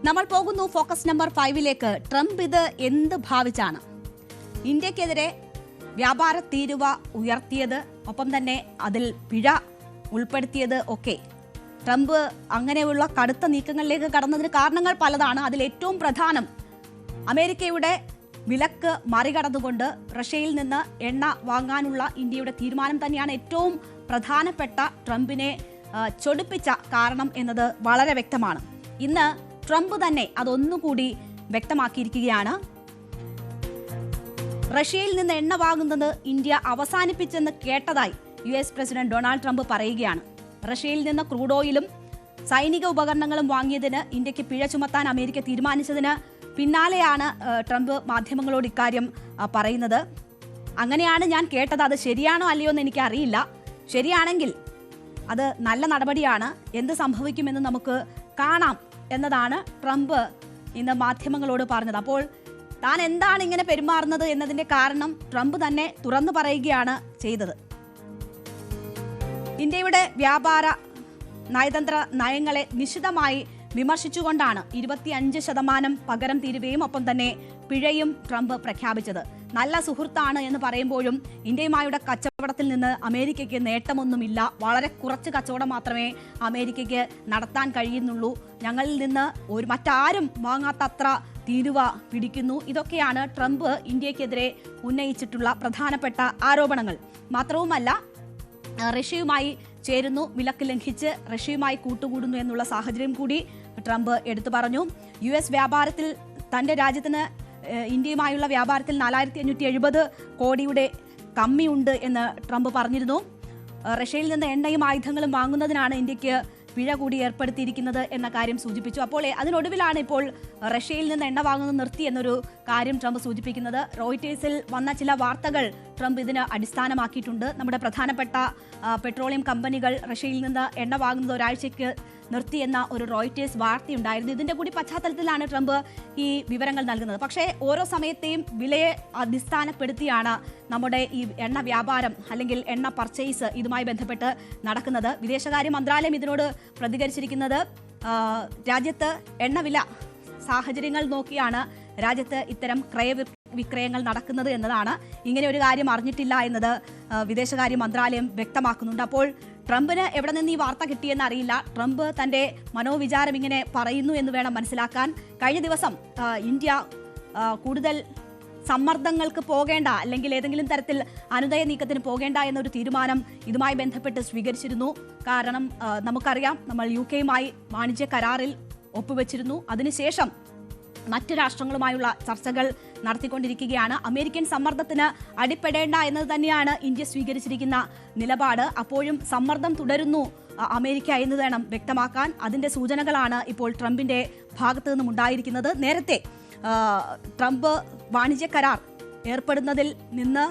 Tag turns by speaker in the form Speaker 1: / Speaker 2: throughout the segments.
Speaker 1: നമ്മൾ പോകുന്നു focus number 5ലേക്ക്. Trump ഇത് എന്ത് ഭാവിച്ചാണ് ഇന്ത്യക്കെതിരെ വ്യാപാര തീരുവ ഉയർത്തിയത്, ഒപ്പം തന്നെ അതിൽ പിഴ ഉൾപ്പെടുത്തിയത് ഒക്കെ? ട്രംപ് അങ്ങനെയുള്ള കടുത്ത നീക്കങ്ങളിലേക്ക് കടന്നതിന് കാരണങ്ങൾ പലതാണ്. അതിൽ ഏറ്റവും പ്രധാനം അമേരിക്കയുടെ വിലക്ക് മറികടന്നുകൊണ്ട് റഷ്യയിൽ നിന്ന് എണ്ണ വാങ്ങാനുള്ള ഇന്ത്യയുടെ തീരുമാനം തന്നെയാണ് ഏറ്റവും പ്രധാനപ്പെട്ട ട്രംപിനെ ചൊടിപ്പിച്ച കാരണം എന്നത് വളരെ വ്യക്തമാണ്. ഇന്ന് ട്രംപ് തന്നെ അതൊന്നുകൂടി വ്യക്തമാക്കിയിരിക്കുകയാണ്. റഷ്യയിൽ നിന്ന് എണ്ണ വാങ്ങുന്നത് ഇന്ത്യ അവസാനിപ്പിച്ചെന്ന് കേട്ടതായി US പ്രസിഡന്റ് ഡൊണാൾഡ് ട്രംപ് പറയുകയാണ്. റഷ്യയിൽ നിന്ന് ക്രൂഡ് ഓയിലും സൈനിക ഉപകരണങ്ങളും വാങ്ങിയതിന് ഇന്ത്യക്ക് പിഴ ചുമത്താൻ അമേരിക്ക തീരുമാനിച്ചതിന് പിന്നാലെയാണ് ട്രംപ് മാധ്യമങ്ങളോട് ഇക്കാര്യം പറയുന്നത്. അങ്ങനെയാണ് ഞാൻ കേട്ടത്. അത് ശരിയാണോ അല്ലയോ എന്ന് എനിക്കറിയില്ല. ശരിയാണെങ്കിൽ അത് നല്ല നടപടിയാണ്. എന്ത് സംഭവിക്കുമെന്ന് നമുക്ക് കാണാം എന്നതാണ് ട്രംപ് ഇന്ന് മാധ്യമങ്ങളോട് പറഞ്ഞത്. അപ്പോൾ താൻ എന്താണ് ഇങ്ങനെ പെരുമാറുന്നത് എന്നതിന്റെ കാരണം ട്രംപ് തന്നെ തുറന്നു പറയുകയാണ് ചെയ്തത്. ഇന്ത്യയുടെ വ്യാപാര നയതന്ത്ര നയങ്ങളെ നിശിതമായി വിമർശിച്ചുകൊണ്ടാണ് 25% പകരം തീരുവയും ഒപ്പം തന്നെ പിഴയും ട്രംപ് പ്രഖ്യാപിച്ചത്. നല്ല സുഹൃത്താണ് എന്ന് പറയുമ്പോഴും ഇന്ത്യയുമായുള്ള കച്ചവടത്തിൽ നിന്ന് അമേരിക്കയ്ക്ക് നേട്ടമൊന്നുമില്ല. വളരെ കുറച്ച് കച്ചവടം മാത്രമേ അമേരിക്കയ്ക്ക് നടത്താൻ കഴിയുന്നുള്ളൂ. ഞങ്ങളിൽ നിന്ന് മറ്റാരും വാങ്ങാത്തത്ര തീരുവ പിടിക്കുന്നു. ഇതൊക്കെയാണ് ട്രംപ് ഇന്ത്യക്കെതിരെ ഉന്നയിച്ചിട്ടുള്ള പ്രധാനപ്പെട്ട ആരോപണങ്ങൾ. മാത്രവുമല്ല, റഷ്യയുമായി ചേരുന്നു, വിലക്ക് ലംഘിച്ച് റഷ്യയുമായി കൂട്ടുകൂടുന്നു എന്നുള്ള സാഹചര്യം കൂടി ട്രംപ് എടുത്തു പറഞ്ഞു. US വ്യാപാരത്തിൽ തന്റെ രാജ്യത്തിന് ഇന്ത്യയുമായുള്ള വ്യാപാരത്തിൽ 4570 കോടിയുടെ കമ്മിയുണ്ട് എന്ന് ട്രംപ് പറഞ്ഞിരുന്നു. റഷ്യയിൽ നിന്ന് എണ്ണയും ആയുധങ്ങളും വാങ്ങുന്നതിനാണ് ഇന്ത്യക്ക് പിഴ കൂടി ഏർപ്പെടുത്തിയിരിക്കുന്നത് എന്ന കാര്യം സൂചിപ്പിച്ചു. അപ്പോൾ അതിനൊടുവിലാണ് ഇപ്പോൾ റഷ്യയിൽ നിന്ന് എണ്ണ വാങ്ങുന്നത് നിർത്തി എന്നൊരു കാര്യം ട്രംപ് സൂചിപ്പിക്കുന്നത്. റോയിറ്റേഴ്സിൽ വന്ന ചില വാർത്തകൾ ട്രംപ് ഇതിന് അടിസ്ഥാനമാക്കിയിട്ടുണ്ട്. നമ്മുടെ പ്രധാനപ്പെട്ട പെട്രോളിയം കമ്പനികൾ റഷ്യയിൽ നിന്ന് എണ്ണ വാങ്ങുന്നത് ഒരാഴ്ചയ്ക്ക് നിർത്തിയെന്ന ഒരു റോയിറ്റേഴ്സ് വാർത്തയുണ്ടായിരുന്നു. ഇതിന്റെ കൂടി പശ്ചാത്തലത്തിലാണ് ട്രംപ് ഈ വിവരങ്ങൾ നൽകുന്നത്. പക്ഷേ ഓരോ സമയത്തെയും വിലയെ അടിസ്ഥാനപ്പെടുത്തിയാണ് നമ്മുടെ ഈ എണ്ണ വ്യാപാരം അല്ലെങ്കിൽ എണ്ണ പർച്ചേസ് ഇതുമായി ബന്ധപ്പെട്ട് നടക്കുന്നത്. വിദേശകാര്യ മന്ത്രാലയം ഇതിനോട് പ്രതികരിച്ചിരിക്കുന്നത് രാജ്യത്ത് എണ്ണവില സാഹചര്യങ്ങൾ നോക്കിയാണ് രാജ്യത്ത് ഇത്തരം ക്രയവിക്രയങ്ങൾ നടക്കുന്നത് എന്നതാണ്. ഇങ്ങനെ ഒരു കാര്യം അറിഞ്ഞിട്ടില്ല എന്നത് വിദേശകാര്യ മന്ത്രാലയം വ്യക്തമാക്കുന്നുണ്ട്. അപ്പോൾ ട്രംപിന് എവിടെ നിന്ന് ഈ വാർത്ത കിട്ടിയെന്ന് അറിയില്ല. ട്രംപ് തന്റെ മനോവിചാരം ഇങ്ങനെ പറയുന്നു എന്ന് വേണം മനസ്സിലാക്കാൻ. കഴിഞ്ഞ ദിവസം ഇന്ത്യ കൂടുതൽ സമ്മർദ്ദങ്ങൾക്ക് പോകേണ്ട അല്ലെങ്കിൽ ഏതെങ്കിലും തരത്തിൽ അനുനയ നീക്കത്തിന് പോകേണ്ട എന്നൊരു തീരുമാനം ഇതുമായി ബന്ധപ്പെട്ട് സ്വീകരിച്ചിരുന്നു. കാരണം നമുക്കറിയാം, നമ്മൾ UK-യുമായി വാണിജ്യ കരാറിൽ ഒപ്പുവെച്ചിരുന്നു. അതിനുശേഷം മറ്റ് രാഷ്ട്രങ്ങളുമായുള്ള ചർച്ചകൾ നടത്തിക്കൊണ്ടിരിക്കുകയാണ്. അമേരിക്കൻ സമ്മർദ്ദത്തിന് അടിപ്പെടേണ്ട എന്നത് തന്നെയാണ് ഇന്ത്യ സ്വീകരിച്ചിരിക്കുന്ന നിലപാട്. അപ്പോഴും സമ്മർദ്ദം തുടരുന്നു അമേരിക്ക എന്ന് വേണം വ്യക്തമാക്കാൻ. അതിന്റെ സൂചനകളാണ് ഇപ്പോൾ ട്രംപിന്റെ ഭാഗത്തു നിന്നും ഉണ്ടായിരിക്കുന്നത്. നേരത്തെ ട്രംപ് വാണിജ്യ കരാർ ഏർപ്പെടുന്നതിൽ നിന്ന്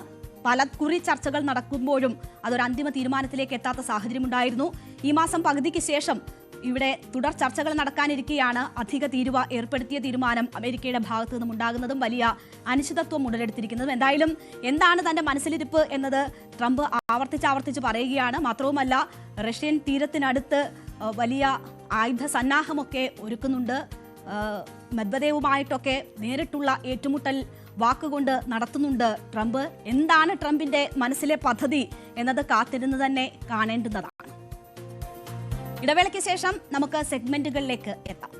Speaker 1: പലകുറി ചർച്ചകൾ നടക്കുമ്പോഴും അതൊരു അന്തിമ തീരുമാനത്തിലേക്ക് എത്താത്ത സാഹചര്യമുണ്ടായിരുന്നു. ഈ മാസം പകുതിക്ക് ശേഷം ഇവിടെ തുടർ ചർച്ചകൾ നടക്കാനിരിക്കെയാണ് അധിക തീരുവ ഏർപ്പെടുത്തിയ തീരുമാനം അമേരിക്കയുടെ ഭാഗത്തു നിന്നും ഉണ്ടാകുന്നതും വലിയ അനിശ്ചിതത്വം ഉടലെടുത്തിരിക്കുന്നതും. എന്തായാലും എന്താണ് തന്റെ മനസ്സിലിരിപ്പ് എന്നത് ട്രംപ് ആവർത്തിച്ച് പറയുകയാണ്. മാത്രവുമല്ല, റഷ്യൻ തീരത്തിനടുത്ത് വലിയ ആയുധ സന്നാഹമൊക്കെ ഒരുക്കുന്നുണ്ട്. മെദ്വദേവുമായിട്ടൊക്കെ നേരിട്ടുള്ള ഏറ്റുമുട്ടൽ വാക്കുകൊണ്ട് നടത്തുന്നുണ്ട് ട്രംപ്. എന്താണ് ട്രംപിന്റെ മനസ്സിലെ പദ്ധതി എന്നത് കാത്തിരുന്ന് തന്നെ കാണേണ്ടുന്നതാണ്. ഇടവേളയ്ക്ക് ശേഷം നമുക്ക് സെഗ്മെന്റുകളിലേക്ക് എത്താം.